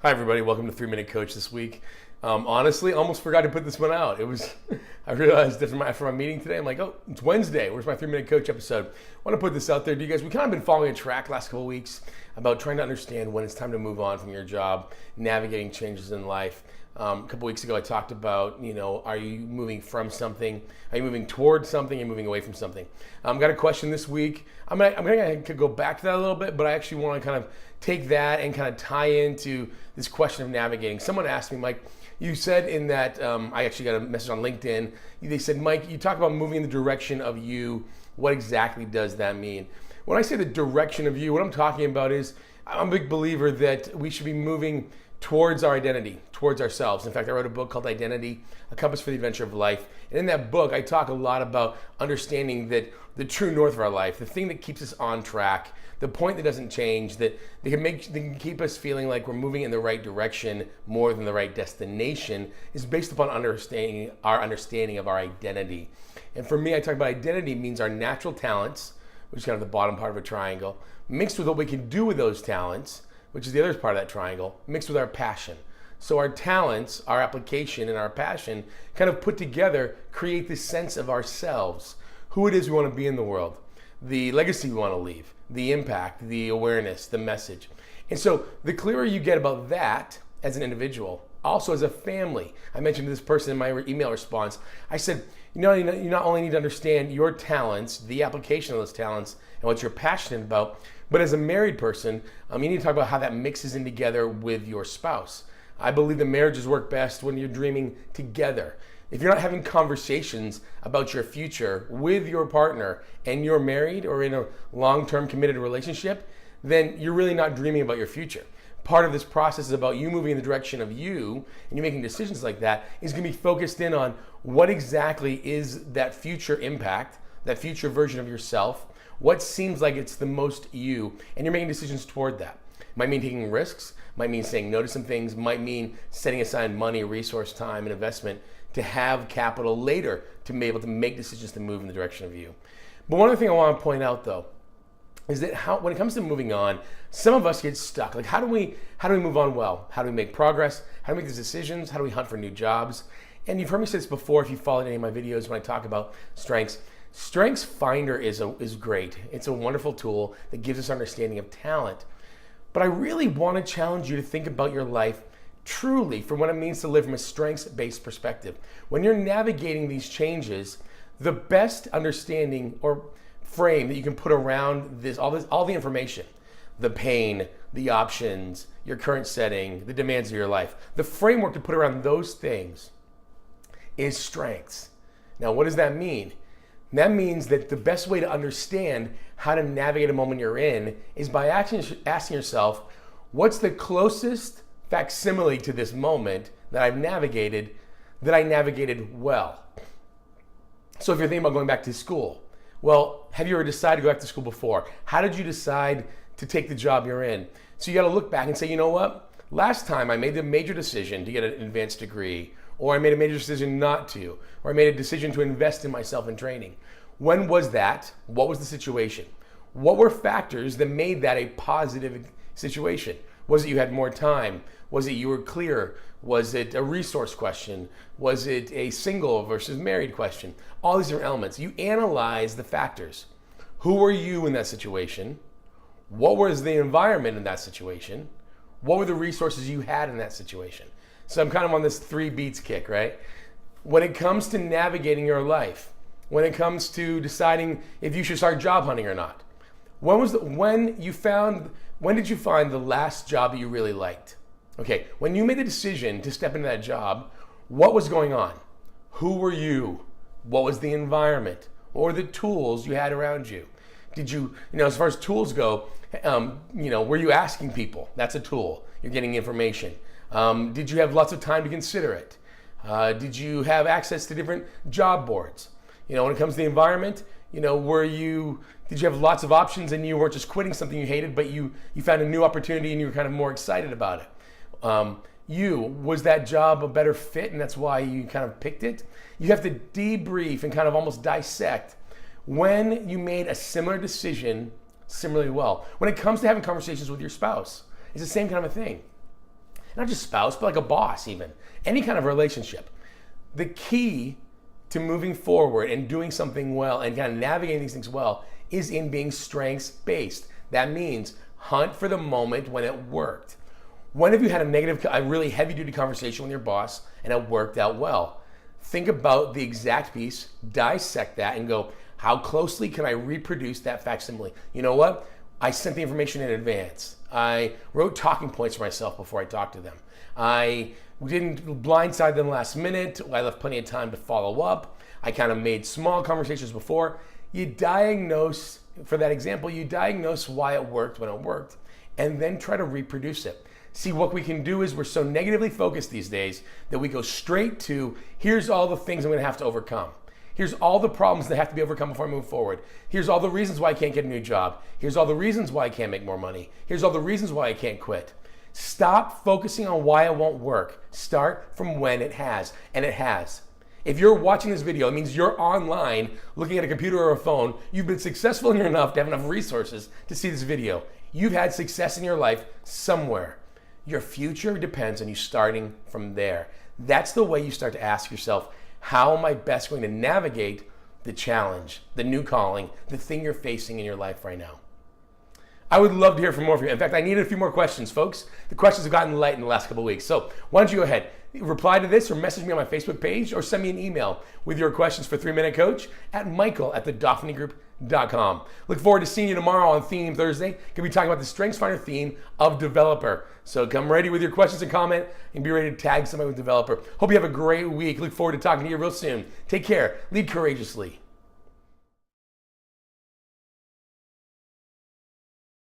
Hi everybody, welcome to 3 Minute Coach this week. Honestly, almost forgot to put this one out. I realized after my meeting today, I'm like, oh, it's Wednesday. Where's my 3 Minute Coach episode? I want to put this out there to you guys. We kind of been following a track last couple of weeks about trying to understand when it's time to move on from your job, navigating changes in life. A couple weeks ago, I talked about, are you moving from something? Are you moving towards something? Are you moving away from something? Got a question this week. I'm going to go back to that a little bit, but I actually want to kind of take that and kind of tie into this question of navigating. Someone asked me, Mike, you said in that, I actually got a message on LinkedIn. They said, Mike, you talk about moving in the direction of you. What exactly does that mean? When I say the direction of you, what I'm talking about is I'm a big believer that we should be moving towards our identity, towards ourselves. In fact, I wrote a book called Identity, A Compass for the Adventure of Life. And in that book, I talk a lot about understanding that the true north of our life, the thing that keeps us on track, the point that doesn't change, that they can keep us feeling like we're moving in the right direction more than the right destination, is based upon our understanding of our identity. And for me, I talk about identity means our natural talents, which is kind of the bottom part of a triangle, mixed with what we can do with those talents, which is the other part of that triangle, mixed with our passion. So our talents, our application, and our passion kind of put together create this sense of ourselves, who it is we want to be in the world, the legacy we want to leave, the impact, the awareness, the message. And so the clearer you get about that as an individual, also as a family. I mentioned to this person in my email response, I said, you not only need to understand your talents, the application of those talents, and what you're passionate about, but as a married person, you need to talk about how that mixes in together with your spouse. I believe that marriages work best when you're dreaming together. If you're not having conversations about your future with your partner and you're married or in a long-term committed relationship, then you're really not dreaming about your future. Part of this process is about you moving in the direction of you, and you making decisions like that is going to be focused in on what exactly is that future impact, that future version of yourself, what seems like it's the most you, and you're making decisions toward that. Might mean taking risks, might mean saying no to some things, might mean setting aside money, resource, time, and investment to have capital later to be able to make decisions to move in the direction of you. But one other thing I want to point out though, is that when it comes to moving on, some of us get stuck. Like how do we move on well? How do we make progress? How do we make these decisions? How do we hunt for new jobs? And you've heard me say this before if you followed any of my videos when I talk about strengths. Strengths Finder is great. It's a wonderful tool that gives us understanding of talent. But I really want to challenge you to think about your life truly from what it means to live from a strengths-based perspective. When you're navigating these changes, the best understanding or frame that you can put around all the information, the pain, the options, your current setting, the demands of your life, the framework to put around those things is strengths. Now, what does that mean? That means that the best way to understand how to navigate a moment you're in is by asking yourself, what's the closest facsimile to this moment that I navigated well? So if you're thinking about going back to school, well, have you ever decided to go back to school before? How did you decide to take the job you're in? So you got to look back and say, you know what? Last time I made the major decision to get an advanced degree, or I made a major decision not to, or I made a decision to invest in myself in training. When was that? What was the situation? What were factors that made that a positive situation? Was it you had more time? Was it you were clear? Was it a resource question? Was it a single versus married question? All these different elements. You analyze the factors. Who were you in that situation? What was the environment in that situation? What were the resources you had in that situation? So I'm kind of on this 3 beats kick, right? When it comes to navigating your life, when it comes to deciding if you should start job hunting or not, when did you find the last job that you really liked? Okay, when you made the decision to step into that job, what was going on? Who were you? What was the environment? What were the tools you had around you? Did you, as far as tools go, were you asking people? That's a tool. You're getting information. Did you have lots of time to consider it? Did you have access to different job boards? When it comes to the environment, did you have lots of options and you weren't just quitting something you hated, but you found a new opportunity and you were kind of more excited about it? Was that job a better fit and that's why you kind of picked it? You have to debrief and kind of almost dissect when you made a similar decision similarly well. When it comes to having conversations with your spouse, it's the same kind of a thing. not just spouse, but like a boss even, any kind of relationship. The key to moving forward and doing something well and kind of navigating these things well is in being strengths-based. That means hunt for the moment when it worked. When have you had a really heavy-duty conversation with your boss and it worked out well? Think about the exact piece, dissect that, and go, how closely can I reproduce that facsimile? You know what? I sent the information in advance. I wrote talking points for myself before I talked to them. I didn't blindside them last minute. I left plenty of time to follow up. I kind of made small conversations before. You diagnose, for that example, you diagnose why it worked when it worked, and then try to reproduce it. See, what we can do is we're so negatively focused these days that we go straight to, here's all the things I'm gonna have to overcome. Here's all the problems that have to be overcome before I move forward. Here's all the reasons why I can't get a new job. Here's all the reasons why I can't make more money. Here's all the reasons why I can't quit. Stop focusing on why it won't work. Start from when it has, and it has. If you're watching this video, it means you're online looking at a computer or a phone. You've been successful enough to have enough resources to see this video. You've had success in your life somewhere. Your future depends on you starting from there. That's the way you start to ask yourself, how am I best going to navigate the challenge, the new calling, the thing you're facing in your life right now? I would love to hear from more of you. In fact, I needed a few more questions, folks. The questions have gotten light in the last couple of weeks. So why don't you go ahead, reply to this or message me on my Facebook page or send me an email with your questions for 3-Minute Coach at michael@thedauphiny.com. Look forward to seeing you tomorrow on Theme Thursday. Going to be talking about the StrengthsFinder theme of developer. So come ready with your questions and comment and be ready to tag somebody with developer. Hope you have a great week. Look forward to talking to you real soon. Take care. Lead courageously.